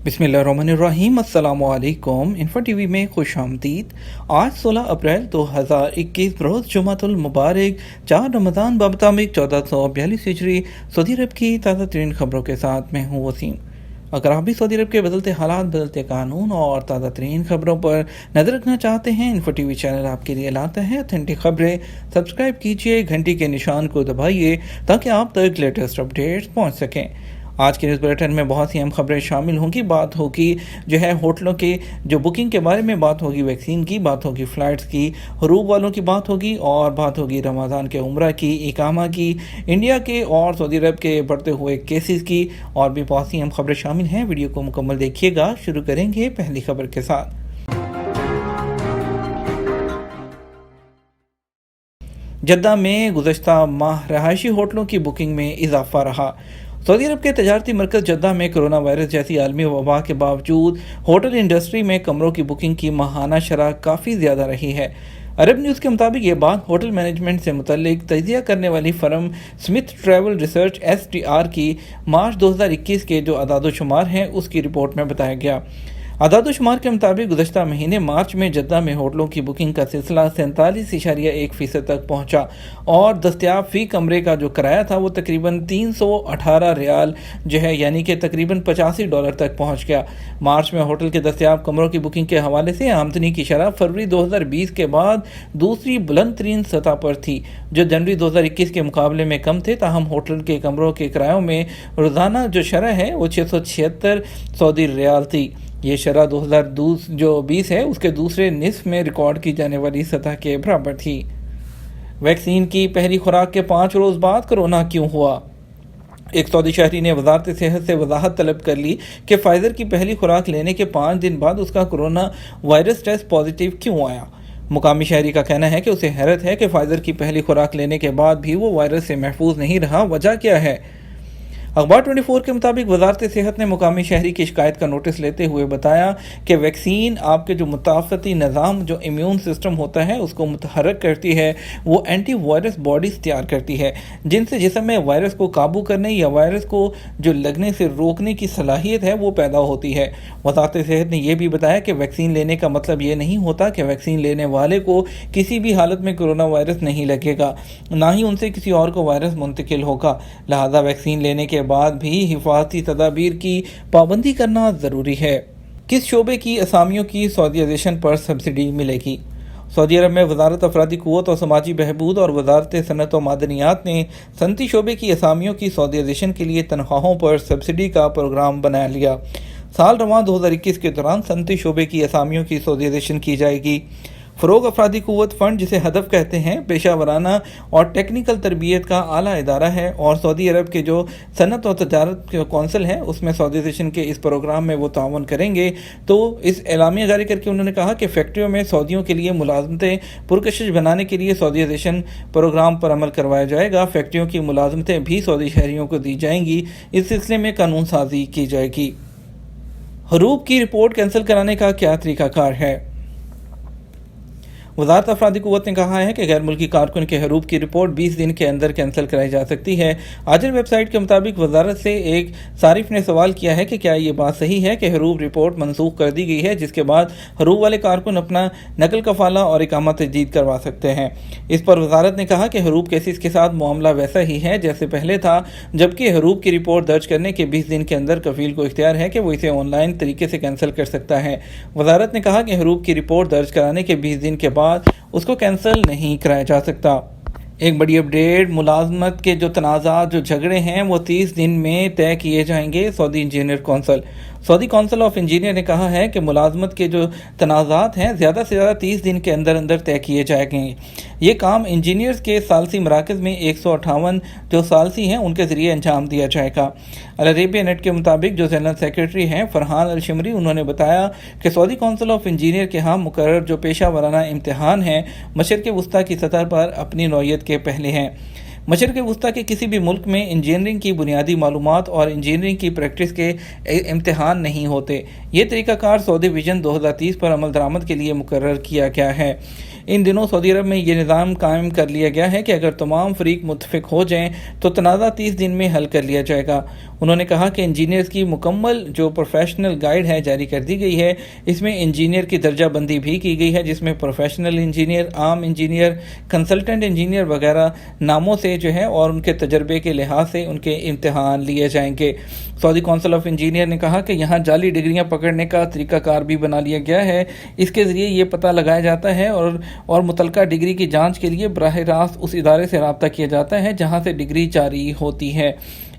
बिस्मिल्लाहिर्रहमानिर्रहीम। अस्सलाम वालेकुम। इन्फो टीवी में खुश आमदीद। आज 16 अप्रैल 2021 बरोज़ जुमातुल मुबारक 4 रमज़ान बाबतामिक 1442 हिजरी सऊदी अरब की ताज़ा तरीन खबरों के साथ मैं हूँ वसीम। अगर आप भी सऊदी अरब के बदलते हालात, बदलते कानून और ताज़ा तरीन खबरों पर नज़र रखना चाहते हैं, इन्फो टीवी चैनल आपके लिए लाता है ऑथेंटिक खबरें। सब्सक्राइब कीजिए, घंटी के निशान को दबाइए ताकि आप तक लेटेस्ट अपडेट्स पहुँच सकें। आज के न्यूज़ बुलेटिन में बहुत सी अहम खबरें शामिल होंगी। बात होगी होटलों के बुकिंग के बारे में, बात होगी वैक्सीन की, बात होगी फ़्लाइट्स की, हरूब वालों की बात होगी, और बात होगी रमज़ान के उम्रा की, इकामा की, इंडिया के और सऊदी अरब के बढ़ते हुए केसेस की, और भी बहुत सी अहम खबरें शामिल हैं। वीडियो को मुकम्मल देखिएगा। शुरू करेंगे पहली खबर के साथ। जद्दा में गुज़श्ता माह रहायशी होटलों की बुकिंग में इजाफा रहा। सऊदी अरब के तजारती मरकज़ जद्दा में कोरोना वायरस जैसी आलमी वबा के बावजूद होटल इंडस्ट्री में कमरों की बुकिंग की माहाना शरह काफ़ी ज़्यादा रही है। अरब न्यूज़ के मुताबिक ये बात होटल मैनेजमेंट से मुतल्लिक तजिया करने वाली firm Smith travel research STR की मार्च 2021 के जो अदाद-ओ-शुमार हैं उसकी रिपोर्ट में बताया गया। अदाद-ओ-शुमार के मुताबिक गुज़श्ता महीने मार्च में जद्दा में होटलों की बुकिंग का सिलसिला 47.1% तक पहुंचा और दस्तयाब फ़ी कमरे का जो किराया था वो तकरीबन 318 रियाल यानी कि तकरीबन $85 तक पहुंच गया। मार्च में होटल के दस्तयाब कमरों की बुकिंग के हवाले से आमदनी की शरह फरवरी 2020 के बाद दूसरी बुलंद तरीन सतह पर थी, जो जनवरी 2021 के मुकाबले में कम थे। ताहम होटल के कमरों के किरायों में रोज़ाना जो शरह है वो 676 सऊदी रियाल थी। ये शरह 2020 है उसके दूसरे निस्फ में रिकॉर्ड की जाने वाली सतह के बराबर थी। वैक्सीन की पहली खुराक के 5 रोज़ बाद कोरोना क्यों हुआ? एक सऊदी शहरी ने वजारत सेहत से वजाहत तलब कर ली कि फाइजर की पहली खुराक लेने के 5 दिन बाद उसका कोरोना वायरस टेस्ट पॉजिटिव क्यों आया। मुकामी शहरी का कहना है कि उसे हैरत है कि फाइजर की पहली खुराक लेने के बाद भी वो वायरस से महफूज नहीं रहा। वजह क्या है? अखबार 24 के मुताबिक वजारत सेहत ने मुकामी शहरी की शिकायत का नोटिस लेते हुए बताया कि वैक्सीन आपके जो मुताफ़ती निज़ाम, जो इम्यून सिस्टम होता है, उसको मुतहर्रिक करती है। वो एंटी वायरस बॉडीज़ तैयार करती है जिनसे जिस्म में वायरस को काबू करने या वायरस को जो लगने से रोकने की सलाहियत है वो पैदा होती है। वजारत सेहत ने यह भी बताया कि वैक्सीन लेने का मतलब ये नहीं होता कि वैक्सीन लेने वाले को किसी भी हालत में कोरोना वायरस नहीं लगेगा, ना ही उनसे किसी और को वायरस मुंतकिल होगा। लिहाजा वैक्सीन लेने के बाद भी हिफाजती तदाबीर की पाबंदी करना ज़रूरी है। किस शोबे की असामियों की सऊदीज़ेशन पर सब्सिडी मिलेगी? सऊदी अरब में वजारत अफरादी क़ुव्वत और समाजी बहबूद और वजारत सनत व मादनियात ने सनती शोबे की असामियों की सऊदीज़ेशन के लिए तनख्वाहों पर सब्सिडी का प्रोग्राम बना लिया। साल रवां 2021 के दौरान सनती शोबे की असामियों की सऊदीज़ेशन की जाएगी। फ़रोग़ अफरादी क़ुव्वत फ़ंड, जिसे हदफ कहते हैं, पेशा वराना और टेक्निकल तरबियत का आला इदारा है और सऊदी अरब के जो सनत और तजारत कौंसिल है उसमें सऊदीज़ेशन के इस प्रोग्राम में वो तावन करेंगे। तो इस एलामिया जारी करके उन्होंने कहा कि फैक्ट्रियों में सऊदियों के लिए मुलाजमतें पुरकशिश बनाने के लिए सऊदीज़ेशन प्रोग्राम पर अमल करवाया जाएगा। फैक्ट्रियों की मुलाजमतें भी सऊदी शहरियों को दी जाएंगी। इस सिलसिले में कानून साजी की जाएगी। हरूब की रिपोर्ट कैंसिल कराने का क्या तरीक़ाकार है? वजारत अफरादी क़ुव्वत ने कहा है कि गैर मुल्की कारकुन के हरूब की रिपोर्ट 20 दिन के अंदर कैंसिल कराई जा सकती है। आजिल वेबसाइट के मुताबिक वजारत से एक सारिफ ने सवाल किया है कि क्या ये बात सही है कि हरूब रिपोर्ट मनसूख कर दी गई है, जिसके बाद हरूब वाले कारकुन अपना नकल कफाला और इकामा तजदीद करवा सकते हैं। इस पर वजारत ने कहा कि हरूब केसेस के साथ मामला वैसा ही है जैसे पहले था, जबकि हरूब की रिपोर्ट दर्ज करने के 20 दिन के अंदर कफील को इख्तियार है कि वो इसे ऑनलाइन तरीके से कैंसिल कर सकता है। वजारत ने कहा कि हरूब की रिपोर्ट दर्ज कराने के 20 दिन के बाद उसको कैंसिल नहीं कराया जा सकता। एक बड़ी अपडेट, मुलाजमत के जो तनाज़ात, जो झगड़े हैं वो 30 दिन में तय किए जाएंगे। Saudi engineer council, Saudi council of engineer ने कहा है कि मुलाजमत के जो तनाज़ात हैं ज़्यादा से ज़्यादा 30 दिन के अंदर अंदर तय किए जाएंगे। ये काम इंजीनियर्स के सालसी मराकज़ में 158 जो सालसी हैं उनके ज़रिए अंजाम दिया जाएगा। अल अरेबिया नेट के मुताबिक जो जनरल सेक्रेटरी हैं फ़रहान अल शिमरी, उन्होंने बताया कि सऊदी काउंसिल ऑफ इंजीनियर के यहाँ मुकर्रर जो पेशा वराना इम्तिहान हैं मशरिक़ वस्ता की सतह पर अपनी नौइयत के पहले हैं। मशरिक़ वस्ता के किसी भी मुल्क में इंजीनियरिंग की बुनियादी मालूमात और इंजीनियरिंग की प्रैक्टिस के इम्तिहान नहीं होते। ये तरीक़ाकार सऊदी विजन 2030 पर अमल दरामद के लिए मुकर्रर किया गया है। इन दिनों सऊदी अरब में ये निज़ाम कायम कर लिया गया है कि अगर तमाम फरीक मुत्तफिक हो जाएं तो तनाज़ा 30 दिन में हल कर लिया जाएगा। उन्होंने कहा कि इंजीनियर्स की मुकम्मल जो प्रोफेशनल गाइड है जारी कर दी गई है। इसमें इंजीनियर की दर्जा बंदी भी की गई है, जिसमें प्रोफेशनल इंजीनियर, आम इंजीनियर, कंसल्टेंट इंजीनियर वगैरह नामों से जो है और उनके तजर्बे के लिहाज से उनके इम्तिहान लिए जाएंगे। सऊदी काउंसिल ऑफ इंजीनियर ने कहा कि यहाँ जाली डिग्रियाँ पकड़ने का तरीकाकार भी बना लिया गया है। इसके ज़रिए ये पता लगाया जाता है और मुतलका डिग्री की जांच के लिए बराह रास्त उस इदारे से रब्ता किया जाता है जहाँ से डिग्री जारी होती है।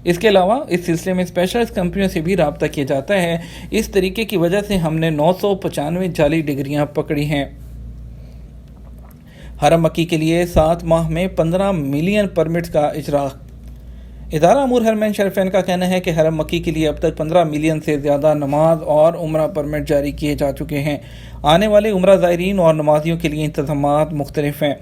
इसके अलावा इस सिलसिले में स्पेशलिस्ट कंपनियों से भी रब्ता किया जाता है। इस तरीके की वजह से हमने 995 जाली डिग्रियां पकड़ी हैं। हरम मक्की के लिए 7 माह में 15 मिलियन परमिट्स का इजरा। इदारा अमूर हरमैन शरीफैन का कहना है कि हरम मक्की के लिए अब तक 15 मिलियन से ज़्यादा नमाज और उम्रा परमिट जारी किए जा चुके हैं। आने वाले उम्रा ज़ायरीन और नमाजियों के लिए इंतज़ामात मुख्तलिफ हैं।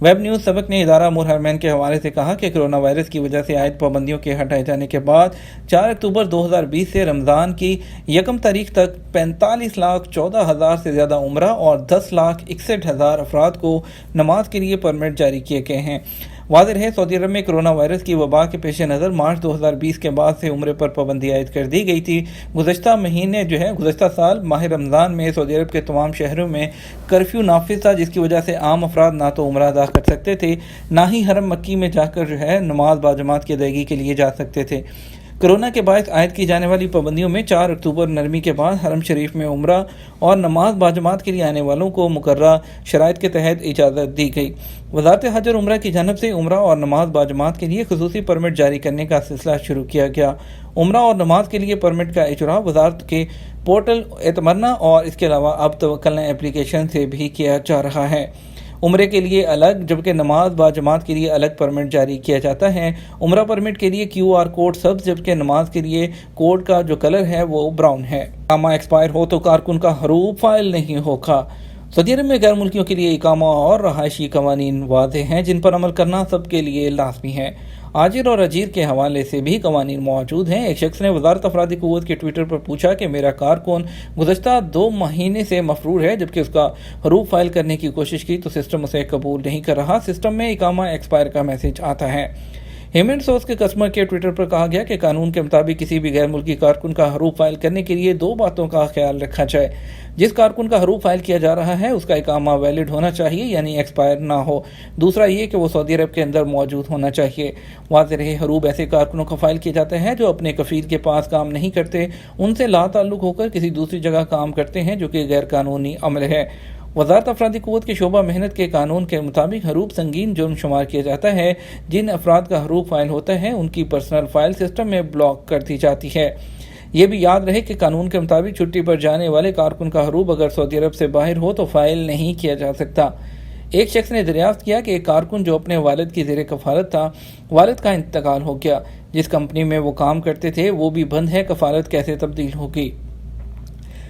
वेब न्यूज़ सबक ने इदारा अमूर हरमैन के हवाले से कहा कि कोरोना वायरस की वजह से आयद पाबंदियों के हटाए जाने के बाद 4 अक्टूबर 2020 से रमज़ान की 1 तारीख तक 45,14,000 से ज़्यादा उम्रा और 10,61,000 अफराद को नमाज के लिए परमिट जारी किए गए हैं। वाज़ेह है सऊदी अरब में कोरोना वायरस की वबा के पेश नज़र मार्च 2020 के बाद से उम्रे पर पाबंदी आयद कर दी गई थी। गुज़श्ता साल माह रमज़ान में सऊदी अरब के तमाम शहरों में कर्फ्यू नाफिज था, जिसकी वजह से आम अफराद ना तो उम्रा अदा कर सकते थे, ना ही हरम मक्की में जाकर नमाज बाजमात की अदायगी के लिए जा सकते थे। कोरोना के बायस आयद की जाने वाली पाबंदियों में 4 अक्टूबर नरमी के बाद हरम शरीफ में उम्रा और नमाज बाजमात के लिए आने वालों को मुकर्रर शराइत के तहत इजाज़त दी गई। वज़ारत हज और उम्रा की जानब से उम्रा और नमाज बाजमात के लिए खुसूसी परमिट जारी करने का सिलसिला शुरू किया गया। उम्रा और नमाज के लिए परमिट का इजरा वज़ारत के पोर्टल एतमरना और इसके अलावा अब तवक्कलना एप्लीकेशन से भी किया जा रहा है। उम्रे के लिए अलग जबकि नमाज बाजमात के लिए अलग परमिट जारी किया जाता है। उम्रा परमिट के लिए QR कोड सब्ज जबकि नमाज के लिए कोड का जो कलर है वो ब्राउन है। इकामा एक्सपायर हो तो कारकुन का हरूफ फाइल नहीं होगा। सऊदी अरब में गैर मुल्कियों के लिए इकामा और रहायशी कवानीन वाज़ेह हैं जिन पर अमल करना सबके लिए लाजमी है। आजिर और अजीर के हवाले से भी कवानीन मौजूद हैं। एक शख्स ने वज़ारत अफरादी क़ुव्वत के ट्विटर पर पूछा कि मेरा कारकुन गुज़श्ता 2 महीने से मफरूर है, जबकि उसका हरूफ फाइल करने की कोशिश की तो सिस्टम उसे कबूल नहीं कर रहा। सिस्टम में इकामा एक्सपायर का मैसेज आता है। ह्यूमन सोर्स के कस्टमर के ट्विटर पर कहा गया कि कानून के मुताबिक किसी भी गैर मुल्की कारकुन का हरूफ फाइल करने के लिए 2 बातों का ख्याल रखा जाए। जिस कारकुन का हरूफ फाइल किया जा रहा है उसका इकामा वैलिड होना चाहिए, यानी एक्सपायर ना हो। दूसरा ये कि वो सऊदी अरब के अंदर मौजूद होना चाहिए। वाज़ेह रहे हरूफ ऐसे कारकुनों का फाइल किए जाते हैं जो अपने कफील के पास काम नहीं करते, उनसे लाताल्लुक होकर किसी दूसरी जगह काम करते हैं, जो कि गैर कानूनी अमल है। वज़ारत अफरादी क़ुव्वत के शोबा मेहनत के कानून के मुताबिक हरूफ संगीन जुर्म शुमार किया जाता है। जिन अफराद का हरूफ फाइल होता है उनकी पर्सनल फाइल सिस्टम में ब्लॉक कर दी जाती है। ये भी याद रहे कि कानून के मुताबिक छुट्टी पर जाने वाले कारकुन का हरूफ अगर सऊदी अरब से बाहर हो तो फाइल नहीं किया जा सकता। एक शख्स ने दरियाफ्त किया कि एक कारकुन जो अपने वालिद की ज़ेर कफालत था, वालिद का इंतकाल हो गया। जिस कंपनी में वो काम करते थे वो भी बंद है, कफालत कैसे तब्दील होगी।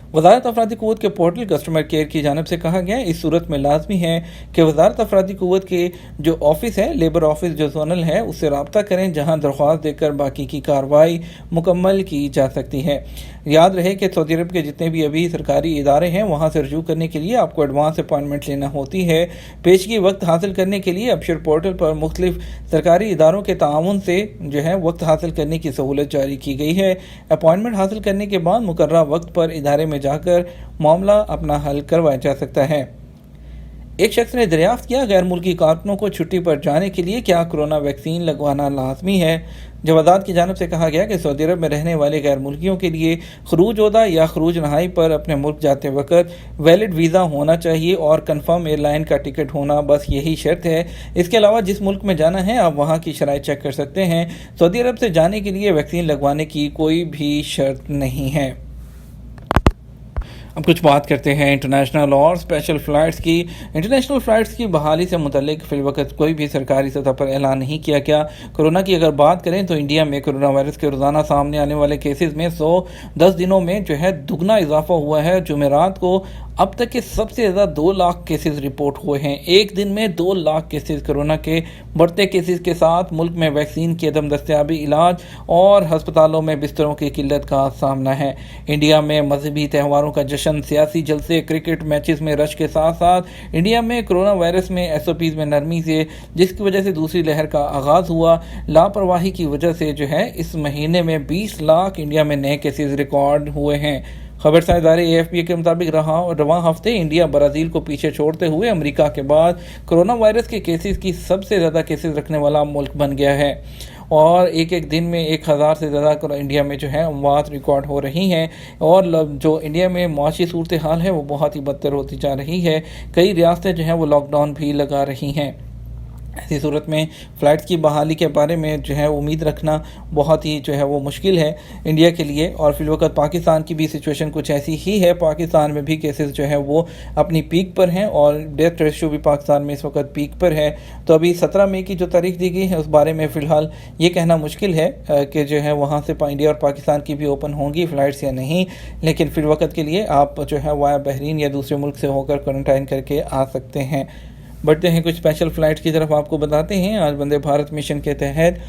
वज़ारत अफरादी क़ुव्वत के पोर्टल कस्टमर केयर की जानब से कहा गया इस सूरत में लाजमी है कि वज़ारत अफरादी क़ुव्वत के जो ऑफिस है, लेबर ऑफिस जो जोनल है, उससे रब्ता करें जहां दरख्वास्त देकर बाकी की कार्रवाई मुकम्मल की जा सकती है। याद रहे कि सऊदी अरब के जितने भी अभी सरकारी इदारे हैं वहाँ से रजू करने के लिए आपको एडवांस अपॉइंटमेंट लेना होती है। पेशगी वक्त हासिल करने के लिए अबशर पोर्टल पर मुख्तलिफ सरकारी इदारों के ताउन से वक्त हासिल करने की सहूलत जारी की गई है। अपॉइंटमेंट हासिल करने के बाद मुकर्रर वक्त पर इदारे में जाकर मामला अपना हल करवाया जा सकता है। एक शख्स ने दरियाफ्त किया गैर मुल्की कारकुनों को छुट्टी पर जाने के लिए क्या कोरोना वैक्सीन लगवाना लाजमी है। जवादात की जानब से कहा गया कि सऊदी अरब में रहने वाले गैर मुल्कियों के लिए खरूज ओदा या खरूज नहाई पर अपने मुल्क जाते वक्त वैलिड वीज़ा होना चाहिए और कन्फर्म एयरलाइन का टिकट होना, बस यही शर्त है। इसके अलावा जिस मुल्क में जाना है आप वहाँ की शराइत चेक कर सकते हैं। सऊदी अरब से जाने के लिए वैक्सीन लगवाने की कोई भी शर्त नहीं है। अब कुछ बात करते हैं इंटरनेशनल और स्पेशल फ़्लाइट्स की। इंटरनेशनल फ़्लाइट्स की बहाली से मुतल्लिक फ़िलवक़्त कोई भी सरकारी सतह पर ऐलान नहीं किया गया। कोरोना की अगर बात करें तो इंडिया में कोरोना वायरस के रोज़ाना सामने आने वाले केसेस में 110 दिनों में दुगना इजाफा हुआ है। जुमेरात को अब तक के सबसे ज़्यादा 2 लाख केसेस रिपोर्ट हुए हैं। एक दिन में 2 लाख केसेस कोरोना के बढ़ते केसेस के साथ मुल्क में वैक्सीन की अदम दस्तयाबी, इलाज और अस्पतालों में बिस्तरों की किल्लत का सामना है। इंडिया में मजहबी त्योहारों का जश्न, सियासी जलसे, क्रिकेट मैचेस में रश के साथ साथ इंडिया में कोरोना वायरस में SOPs में नरमी से, जिसकी वजह से दूसरी लहर का आगाज़ हुआ। लापरवाही की वजह से जो है इस महीने में 20 लाख इंडिया में नए केसेस रिकॉर्ड हुए हैं। खबरसार इदारे AFP के मुताबिक रवां हफ्ते इंडिया ब्राज़ील को पीछे छोड़ते हुए अमेरिका के बाद कोरोना वायरस के केसेस की सबसे ज़्यादा केसेस रखने वाला मुल्क बन गया है और एक दिन में 1000 से ज़्यादा इंडिया में जो है अमवात रिकॉर्ड हो रही हैं और जो इंडिया में मुआशी सूरत हाल है वो बहुत ही बदतर होती जा रही है। कई रियासतें जो हैं वो लॉकडाउन भी लगा रही हैं। ऐसी सूरत में फ़्लाइट्स की बहाली के बारे में जो है उम्मीद रखना बहुत ही जो है वो मुश्किल है इंडिया के लिए। और फिलवक़्त पाकिस्तान की भी सिचुएशन कुछ ऐसी ही है। पाकिस्तान में भी केसेस जो है वो अपनी पीक पर हैं और डेथ रेशियो भी पाकिस्तान में इस वक्त पीक पर है। तो अभी 17 मई की जो तारीख दी गई है उस बारे में फ़िलहाल ये कहना मुश्किल है कि जो है वहाँ से इंडिया और पाकिस्तान की भी ओपन होंगी फ़्लाइट्स या नहीं, लेकिन फिलवक़्त के लिए आप जो है वाया बहरीन या दूसरे मुल्क से होकर क्वारंटाइन करके आ सकते हैं। बढ़ते हैं कुछ स्पेशल फ़्लाइट की तरफ, आपको बताते हैं। आज वंदे भारत मिशन के तहत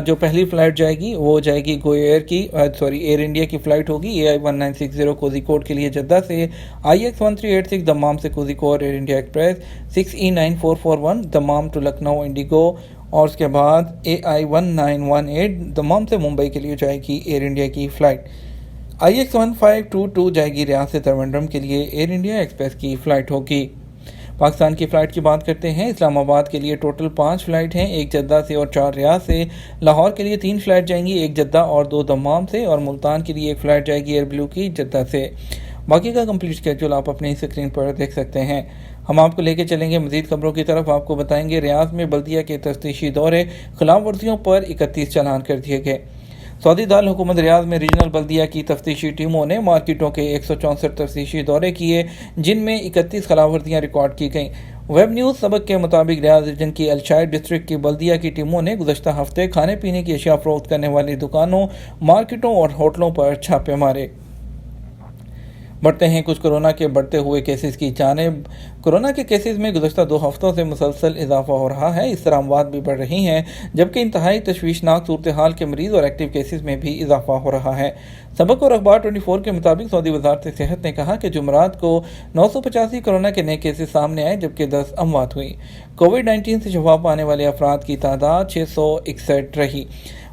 जो पहली फ़्लाइट जाएगी वो जाएगी गो एयर की एयर इंडिया की फ़्लाइट होगी AI1960 कोझिकोड के लिए जद्दा से, IX1386 दमाम से Kozhikode Air India Express, 6E9441 Dammam to Lucknow IndiGo और उसके बाद AI1918 दमाम से मुंबई के लिए जाएगी एयर इंडिया की फ़्लाइट। IX1522 जाएगी रियाद से त्रिवेंद्रम के लिए एयर इंडिया एक्सप्रेस की फ़्लाइट होगी। पाकिस्तान की फ़्लाइट की बात करते हैं। इस्लामाबाद के लिए टोटल 5 फ़्लाइट हैं, 1 जद्दा से और 4 रियाद से। लाहौर के लिए 3 फ़्लाइट जाएंगी, 1 जद्दा और 2 दम्माम से। और मुल्तान के लिए 1 फ़्लाइट जाएगी एयर ब्लू की जद्दा से। बाकी का कंप्लीट स्केड्यूल आप अपनी स्क्रीन पर देख सकते हैं। हम आपको लेके चलेंगे मज़ीद खबरों की तरफ। आपको बताएंगे रियाद में बल्दिया के तफ्तीशी दौरे, खिलाफ वर्जियों पर 31 चालान कर दिए गए। सऊदी दारुल हुकूमत रियाद में रीजनल बल्दिया की तफ्तीशी टीमों ने मार्केटों के 164 तफ्तीशी दौरे किए, जिनमें 31 खिलाफवर्जियाँ रिकॉर्ड की गईं। वेब न्यूज़ सबक के मुताबिक रियाद रीजन की अलशाइर डिस्ट्रिक्ट की बल्दिया की टीमों ने गुज़श्ता हफ्ते खाने पीने की अशिया फरोख्त करने वाली दुकानों, मार्केटों और होटलों पर छापे मारे। बढ़ते हैं कुछ कोरोना के बढ़ते हुए केसेस की जानिब। कोरोना के केसेस में गुज़श्ता 2 हफ्तों से मुसलसल इजाफा हो रहा है। इस तरह अमवात भी बढ़ रही हैं, जबकि इंतहाई तशवीशनाक सूरत हाल के मरीज़ और एक्टिव केसेस में भी इजाफा हो रहा है। सबक और अखबार 24 के मुताबिक सऊदी वज़ारत सेहत ने कहा कि जुमरात को 985 कोरोना के नए केसेस सामने आए, जबकि 10 अमवात हुई। कोविड-19 से शफा पाने वाले अफराद की तादाद 661 रही।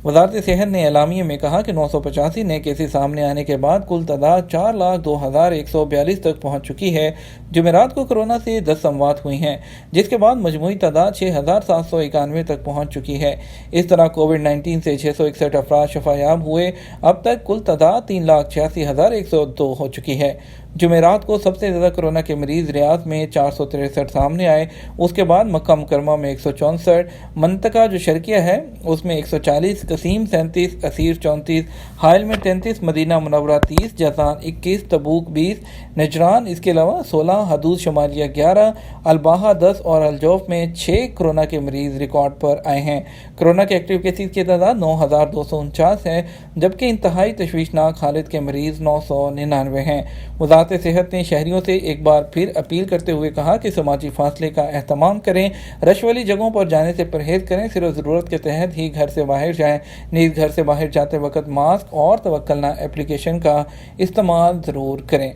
वज़ारत सेहत ने एलामिये में कहा कि 985 नए केसेस सामने आने के बाद कुल तादाद 4,02,142 तक पहुँच चुकी है। जुमेरात को कोरोना से 10 अमवात हुई हैं, जिसके बाद मजमूई तादाद 6,791 तक पहुँच चुकी है। इस तरह कोविड-19 से 661 अफराद शफायाब हुए। अब तक कुल तादाद 3,86,102 हो चुकी है। जुमेरात को सबसे ज़्यादा कोरोना के मरीज़ रियाद में 463 सामने आए। उसके बाद मक्का मुकरमा में 164, मंतका जो शर्किया है उसमें 140, कसीम 37, असीर 34, हाइल में 33, मदीना मुनव्वरा 30, जज़ान 21, तबूक 20, नजरान इसके अलावा 16, हदूद शमालिया 11, अलबाहा 10 और अलजौफ में 6 कोरोना के मरीज़ रिकॉर्ड पर आए हैं। कोरोना के एक्टिव केसेस की तादाद 9,249 है, जबकि इंतहाई तशवीशनाक हालत के मरीज़ 999 हैं। वज़ारत सेहत ने शहरियों से एक बार फिर अपील करते हुए कहा कि समाजी फासले का एहतमाम करें, रश वाली जगहों पर जाने से परहेज करें, सिर्फ ज़रूरत के तहत ही घर से बाहर जाएं। नीज़ घर से बाहर जाते वक्त मास्क और तवक्कलना एप्लीकेशन का इस्तेमाल ज़रूर करें।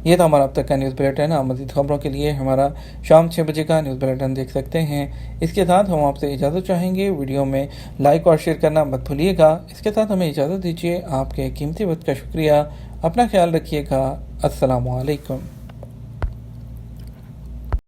ये था हमारा अब तक का न्यूज़ बुलेटिन। आप मज़ीद खबरों के लिए हमारा शाम 6 बजे का न्यूज़ बुलेटिन देख सकते हैं। इसके साथ हम आपसे इजाज़त चाहेंगे। वीडियो में लाइक और शेयर करना मत भूलिएगा। इसके साथ हमें इजाज़त दीजिए। आपके कीमती वक्त का शुक्रिया। अपना ख्याल रखिएगा। अस्सलामु अलैकुम।